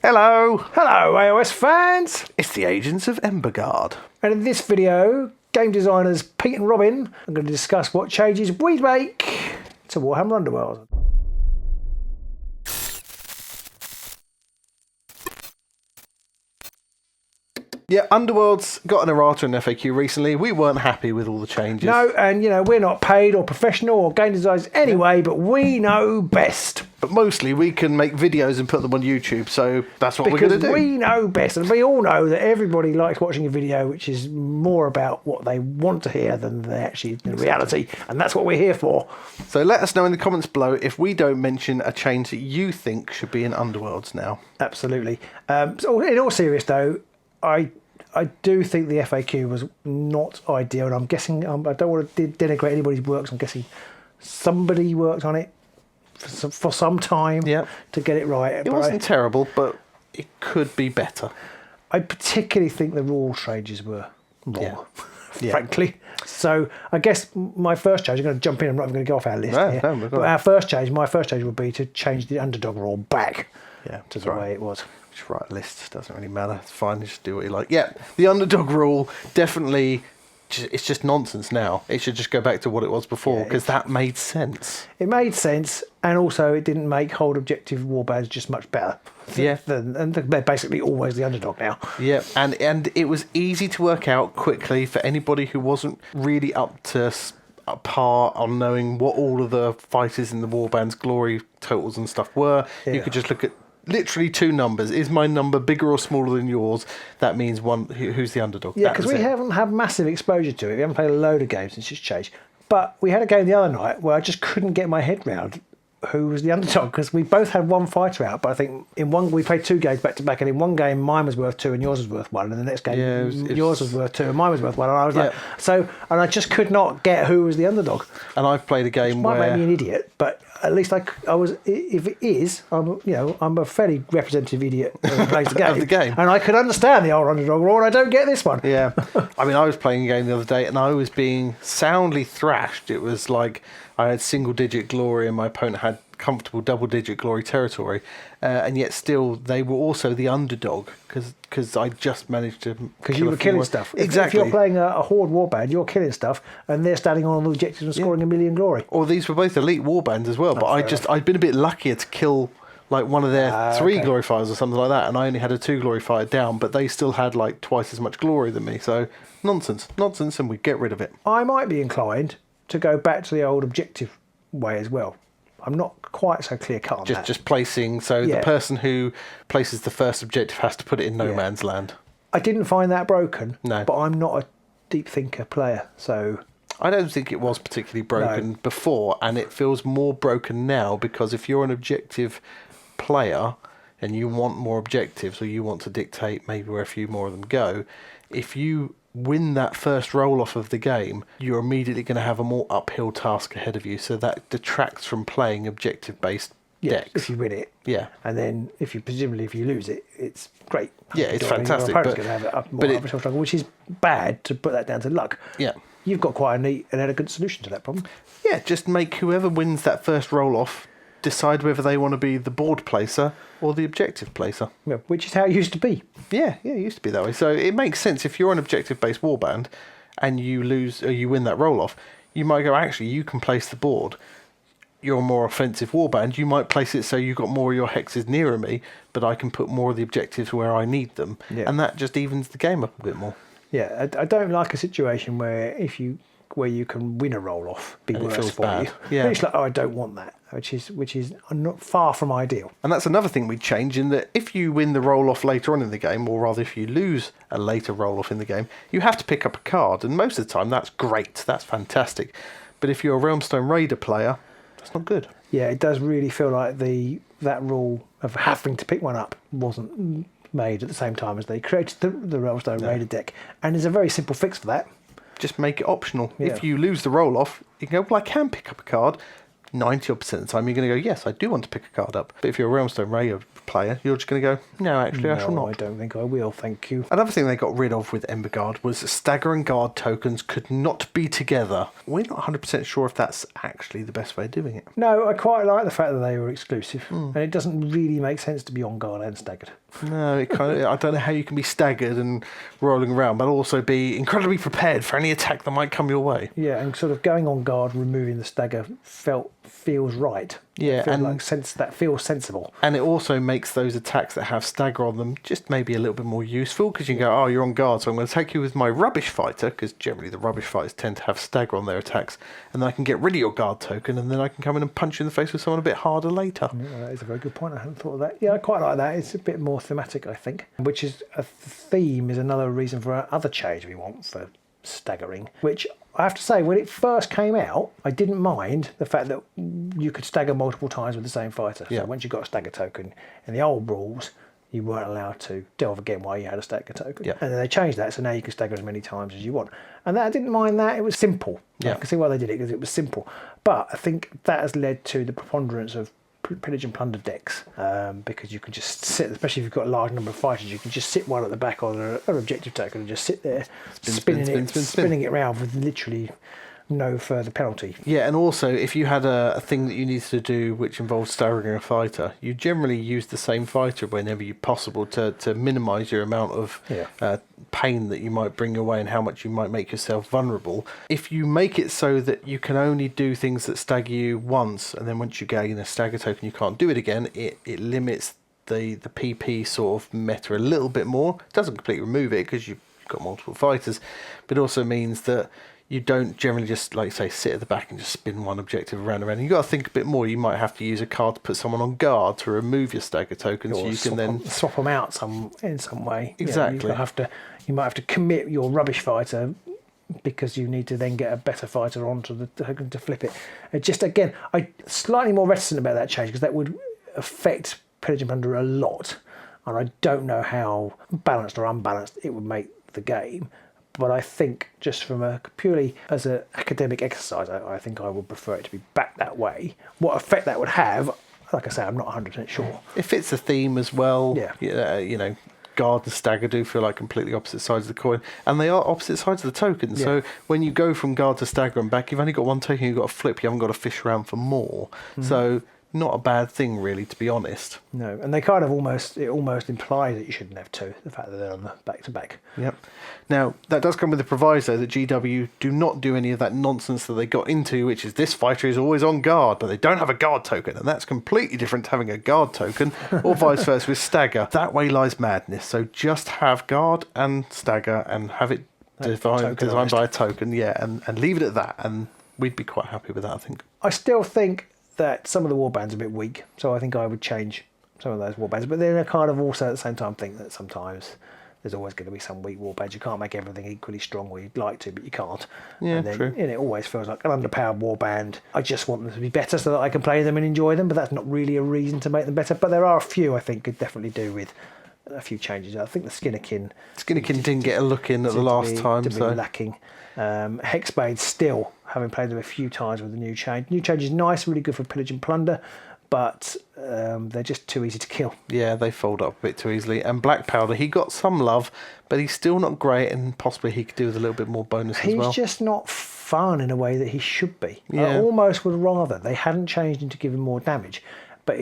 Hello! Hello AOS fans! It's the Agents of Emberguard. And in this video, game designers Pete and Robin are going to discuss what changes we make to Warhammer Underworld. Yeah, Underworld's got an errata in FAQ recently. We weren't happy with all the changes. No, and we're not paid or professional or game designers anyway, but we know best. But mostly we can make videos and put them on YouTube, so that's what we're going to do. Because we know best, and we all know that everybody likes watching a video which is more about what they want to hear than they actually in reality, and that's what we're here for. So let us know in the comments below if we don't mention a change that you think should be in Underworlds now. Absolutely. So in all seriousness though, I do think the FAQ was not ideal, and I'm guessing, I don't want to denigrate anybody's works, I'm guessing somebody worked on it for some time to get it right. It wasn't terrible, but it could be better. I particularly think the rule changes were wrong, frankly. So I guess my first change, I'm going to jump in, I'm not even going to go off our list here. No, but my first change would be to change the underdog rule back to the way it was. Just write a list, doesn't really matter, it's fine, just do what you like. Yeah, the underdog rule, definitely, it's just nonsense now. It should just go back to what it was before, because that made sense. It made sense, and also it didn't make hold objective warbands just much better. And they're basically always the underdog now. Yeah, and it was easy to work out quickly for anybody who wasn't really up to par on knowing what all of the fighters in the warband's glory totals and stuff were. You could just look at literally two numbers. Is my number bigger or smaller than yours? That means one. Who's the underdog? Yeah, because we haven't had massive exposure to it. We haven't played a load of games since it's changed. But we had a game the other night where I just couldn't get my head round who was the underdog, because we both had one fighter out, but I think in one we played two games back to back, and in one game mine was worth 2 and yours was worth 1, and the next game yours was worth 2 and mine was worth 1, and I was like, and I just could not get who was the underdog. And I've played a game which might make me an idiot, but at least I was. If it is, I'm a fairly representative idiot who plays the game. Of the game, and I could understand the old underdog rule, and I don't get this one. Yeah, I mean, I was playing a game the other day, and I was being soundly thrashed. It was like I had single-digit glory, and my opponent had comfortable double-digit glory territory, and yet still they were also the underdog because I just managed to. Because you were killing stuff. Exactly. If you're playing a horde warband, you're killing stuff, and they're standing on the objectives and scoring 1 million glory. Or these were both elite warbands as well, but I'd been a bit luckier to kill like one of their 3 glory fighters or something like that, and I only had a 2 glory fighter down, but they still had like twice as much glory than me. So nonsense, and we get rid of it. I might be inclined to go back to the old objective way as well. I'm not quite so clear cut on that. Just placing, so the person who places the first objective has to put it in no man's land. I didn't find that broken, no, but I'm not a deep thinker player, so I don't think it was particularly broken before, and it feels more broken now, because if you're an objective player and you want more objectives, or you want to dictate maybe where a few more of them go, if you win that first roll off of the game, you're immediately going to have a more uphill task ahead of you, so that detracts from playing objective based decks. If you win it, and then if you lose it, it's great. It's fantastic, your opponent's going to have more uphill struggle, which is bad to put that down to luck. You've got quite a neat and elegant solution to that problem. Just make whoever wins that first roll off decide whether they want to be the board placer or the objective placer. Yeah, which is how it used to be. Yeah, it used to be that way. So it makes sense if you're an objective-based warband and you lose or you win that roll-off, you might go, actually, you can place the board. You're a more offensive warband. You might place it so you've got more of your hexes nearer me, but I can put more of the objectives where I need them. And that just evens the game up a bit more. Yeah, I don't like a situation where where you can win a roll-off be worse for you. It's like, I don't want that, which is not far from ideal. And that's another thing we change, in that if you win the roll-off later on in the game, or rather if you lose a later roll-off in the game, you have to pick up a card, and most of the time that's great, that's fantastic. But if you're a Realmstone Raider player, that's not good. Yeah, it does really feel like that rule of having to pick one up wasn't made at the same time as they created the Realmstone Raider deck, and there's a very simple fix for that. Just make it optional. If you lose the roll-off, you can go, well, I can pick up a card. 90% of the time, you're going to go, yes, I do want to pick a card up. But if you're a Realmstone Raider player, you're just going to go, no, actually, I shall not. I don't think I will, thank you. Another thing they got rid of with Ember Guard was stagger and guard tokens could not be together. We're not 100% sure if that's actually the best way of doing it. No, I quite like the fact that they were exclusive, and it doesn't really make sense to be on guard and staggered. No, it kind of. I don't know how you can be staggered and rolling around, but also be incredibly prepared for any attack that might come your way. Yeah, and sort of going on guard, removing the stagger feels right. Yeah, that feels sensible. And it also makes those attacks that have stagger on them just maybe a little bit more useful, because you can go, oh, you're on guard, so I'm going to attack you with my rubbish fighter, because generally the rubbish fighters tend to have stagger on their attacks, and then I can get rid of your guard token, and then I can come in and punch you in the face with someone a bit harder later. Yeah, that is a very good point. I hadn't thought of that. Yeah, I quite like that. It's a bit more thematic, I think, which is a theme is another reason for our other change we want for staggering, which I have to say, when it first came out, I didn't mind the fact that you could stagger multiple times with the same fighter. Yeah. So once you got a stagger token, in the old rules, you weren't allowed to delve again while you had a stagger token. Yeah. And then they changed that, so now you can stagger as many times as you want. And that, I didn't mind that. It was simple. Yeah. I can see why they did it, because it was simple. But I think that has led to the preponderance of pillage and plunder decks, because you can just sit, especially if you've got a large number of fighters, you can just sit one at the back on an objective token and just sit there spinning it around with literally no further penalty. Yeah, and also if you had a thing that you needed to do which involved staggering a fighter, you generally use the same fighter whenever you possible to minimise your amount of pain that you might bring away and how much you might make yourself vulnerable. If you make it so that you can only do things that stagger you once, and then once you gain a stagger token you can't do it again, it limits the PP sort of meta a little bit more. It doesn't completely remove it because you've got multiple fighters, but it also means that you don't generally just, like say, sit at the back and just spin one objective around and around. You've got to think a bit more. You might have to use a card to put someone on guard to remove your stagger token, so you can then swap them out in some way. Exactly. You might have to commit your rubbish fighter because you need to then get a better fighter onto the token to flip it. It just, again, I'm slightly more reticent about that change because that would affect Pillage and Plunder a lot, and I don't know how balanced or unbalanced it would make the game. But I think just from a purely as an academic exercise, I think I would prefer it to be back that way. What effect that would have, like I say, I'm not 100% sure. It fits the theme as well. Yeah. You know, guard and stagger do feel like completely opposite sides of the coin, and they are opposite sides of the token. Yeah. So when you go from guard to stagger and back, you've only got one token, you've got to flip, you haven't got to fish around for more. Mm-hmm. So not a bad thing, really, to be honest. No, and they kind of almost imply that you shouldn't have two, the fact that they're on the back-to-back. Yep. Now, that does come with the proviso that GW do not do any of that nonsense that they got into, which is this fighter is always on guard, but they don't have a guard token, and that's completely different to having a guard token, or vice versa with stagger. That way lies madness. So just have guard and stagger and have it designed by a token, and leave it at that, and we'd be quite happy with that, I think. I still think that some of the warbands are a bit weak, so I think I would change some of those warbands. But then I kind of also at the same time think that sometimes there's always going to be some weak warbands. You can't make everything equally strong where you'd like to, but you can't. Yeah, and then, true. And it always feels like an underpowered warband. I just want them to be better so that I can play them and enjoy them, but that's not really a reason to make them better. But there are a few I think could definitely do with a few changes. I think the Skinnerkin didn't get a look in at the last time, so lacking. Hexblade still, having played them a few times with the new change. New change is nice, really good for pillage and plunder, but they're just too easy to kill. Yeah, they fold up a bit too easily. And Black Powder, he got some love, but he's still not great, and possibly he could do with a little bit more bonus as well. He's just not fun in a way that he should be. Yeah. I almost would rather they hadn't changed him to give him more damage, but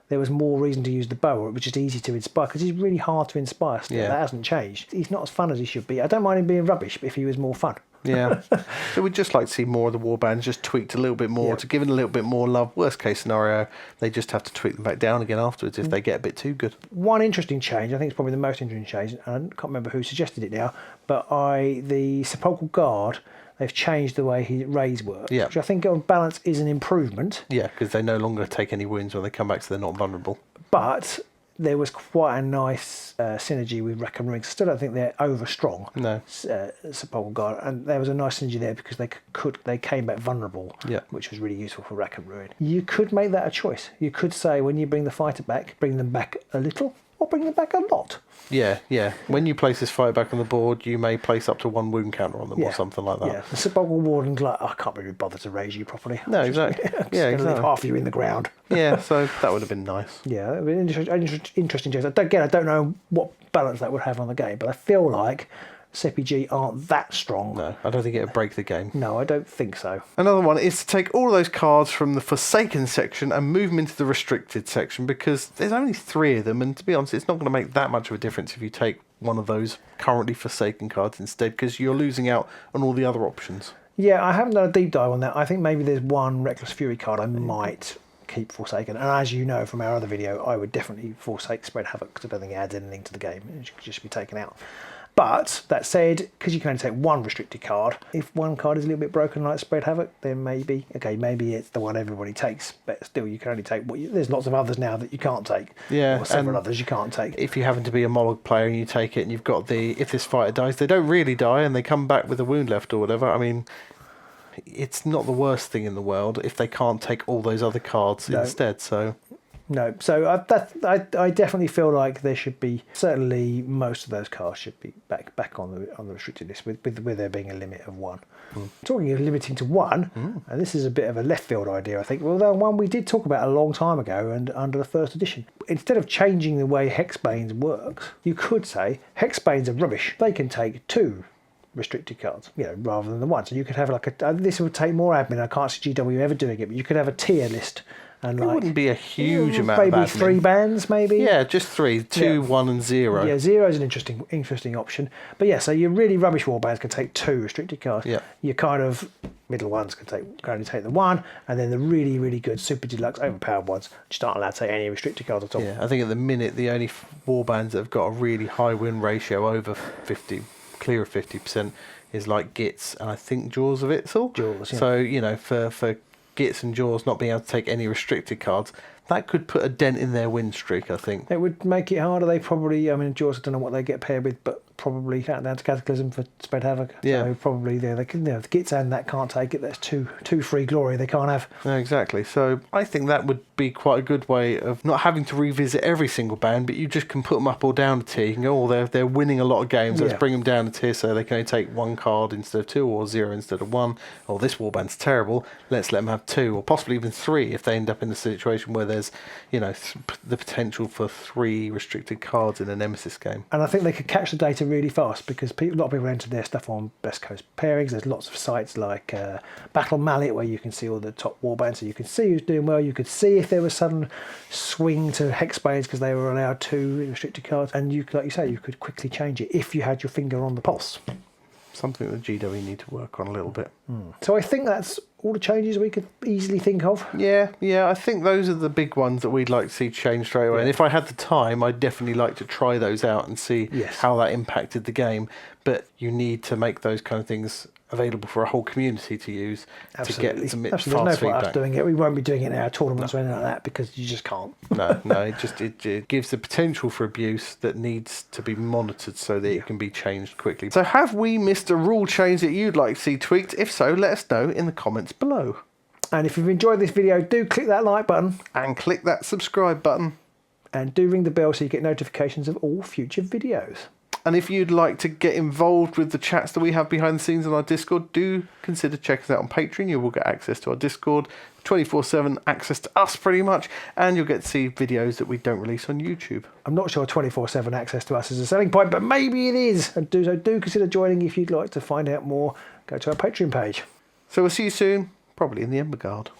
there was more reason to use the bow, or it was just easy to inspire, because he's really hard to inspire still. Yeah. That hasn't changed. He's not as fun as he should be. I don't mind him being rubbish, but if he was more fun. Yeah. So we'd just like to see more of the warbands just tweaked a little bit more, to give it a little bit more love. Worst case scenario, they just have to tweak them back down again afterwards if they get a bit too good. One interesting change, I think it's probably the most interesting change, and I can't remember who suggested it now, but the Sepulchral Guard, they've changed the way his raise works, which I think on balance is an improvement. Yeah, because they no longer take any wounds when they come back, so they're not vulnerable. But there was quite a nice synergy with Rack and Ruin. I still don't think they're over strong. No. Sepulchral Guard, and there was a nice synergy there because they came back vulnerable, which was really useful for Rack and Ruin. You could make that a choice. You could say when you bring the fighter back, bring them back a little or bring them back a lot. Yeah, yeah. When you place this fighter back on the board, you may place up to 1 wound counter on them or something like that. Yeah, the Sepulchral Warden's like, I can't really bother to raise you properly. No, exactly. Yeah, exactly. Leave half of you in the ground. Yeah, so that would have been nice. Yeah, that would be an interesting choice. Again, I don't know what balance that would have on the game, but I feel like CPG aren't that strong. No, I don't think it would break the game. No, I don't think so. Another one is to take all of those cards from the Forsaken section and move them into the Restricted section, because there's only 3 of them, and to be honest, it's not going to make that much of a difference if you take one of those currently Forsaken cards instead, because you're losing out on all the other options. Yeah, I haven't done a deep dive on that. I think maybe there's one Reckless Fury card I might keep Forsaken, and as you know from our other video, I would definitely forsake Spread Havoc because I don't think it adds anything to the game. It should just be taken out. But that said, because you can only take one restricted card, if one card is a little bit broken like Spread Havoc, then maybe it's the one everybody takes. But still, you can only take there's lots of others now that you can't take. Yeah, or several others you can't take. If you happen to be a Mollog player and you take it, and you've got if this fighter dies, they don't really die, and they come back with a wound left or whatever. I mean, it's not the worst thing in the world if they can't take all those other cards instead. So. No, so I definitely feel like there should be, certainly most of those cards should be back on the restricted list with there being a limit of 1. Talking of limiting to 1, and this is a bit of a left field idea, I think. Well, the one we did talk about a long time ago and under the first edition. Instead of changing the way Hexbanes works, you could say Hexbanes are rubbish. They can take 2 restricted cards, rather than the 1. So you could have this would take more admin. I can't see GW ever doing it, but you could have a tier list. And it wouldn't be a huge amount of admin. Maybe 3 bands, maybe? Yeah, just 3. 2, 1 and 0. Yeah, 0 is an interesting option. But yeah, so your really rubbish warbands can take 2 restricted cards. Yeah. Your kind of middle ones can only take the 1, and then the really, really good super deluxe overpowered ones just aren't allowed to take any restricted cards at all. Yeah, I think at the minute the only warbands that have got a really high win ratio over 50, clear of 50%, is like Gits and I think Jaws of Itzel. Jaws, yeah. So, for Gits and Jaws not being able to take any restricted cards, that could put a dent in their win streak, I think. It would make it harder. They probably, Jaws, I don't know what they get paired with, but probably down to Cataclysm for Spread Havoc. Yeah. So probably they can, the Gits and that can't take it. That's two free glory they can't have. No, exactly. So I think that would be quite a good way of not having to revisit every single band, but you just can put them up or down a tier. You can go, they're winning a lot of games. Let's bring them down a tier so they can only take 1 card instead of 2, or 0 instead of 1. Or this warband's terrible. Let's let them have 2, or possibly even 3 if they end up in the situation where there's, the potential for 3 restricted cards in a Nemesis game. And I think they could catch the data really fast because a lot of people enter their stuff on Best Coast pairings. There's lots of sites like Battle Mallet where you can see all the top warbands, so you can see who's doing well. You could see if there was some swing to Hexbanes because they were allowed 2 restricted cards, and you, like you say, you could quickly change it if you had your finger on the pulse. Something that GW need to work on a little bit. So I think that's all the changes we could easily think of. Yeah, I think those are the big ones that we'd like to see change straight away. Yeah. And if I had the time, I'd definitely like to try those out and see how that impacted the game. But you need to make those kind of things available for a whole community to use to get some fast feedback. There's no point us doing it. We won't be doing it in our tournaments or anything like that because you just can't. No, it gives the potential for abuse that needs to be monitored so that it can be changed quickly. So have we missed a rule change that you'd like to see tweaked? If so, let us know in the comments below. And if you've enjoyed this video, do click that like button. And click that subscribe button. And do ring the bell so you get notifications of all future videos. And if you'd like to get involved with the chats that we have behind the scenes on our Discord, do consider checking us out on Patreon. You will get access to our Discord, 24/7 access to us pretty much, and you'll get to see videos that we don't release on YouTube. I'm not sure 24/7 access to us is a selling point, but maybe it is. And do consider joining if you'd like to find out more. Go to our Patreon page. So we'll see you soon, probably in the Ember Guard.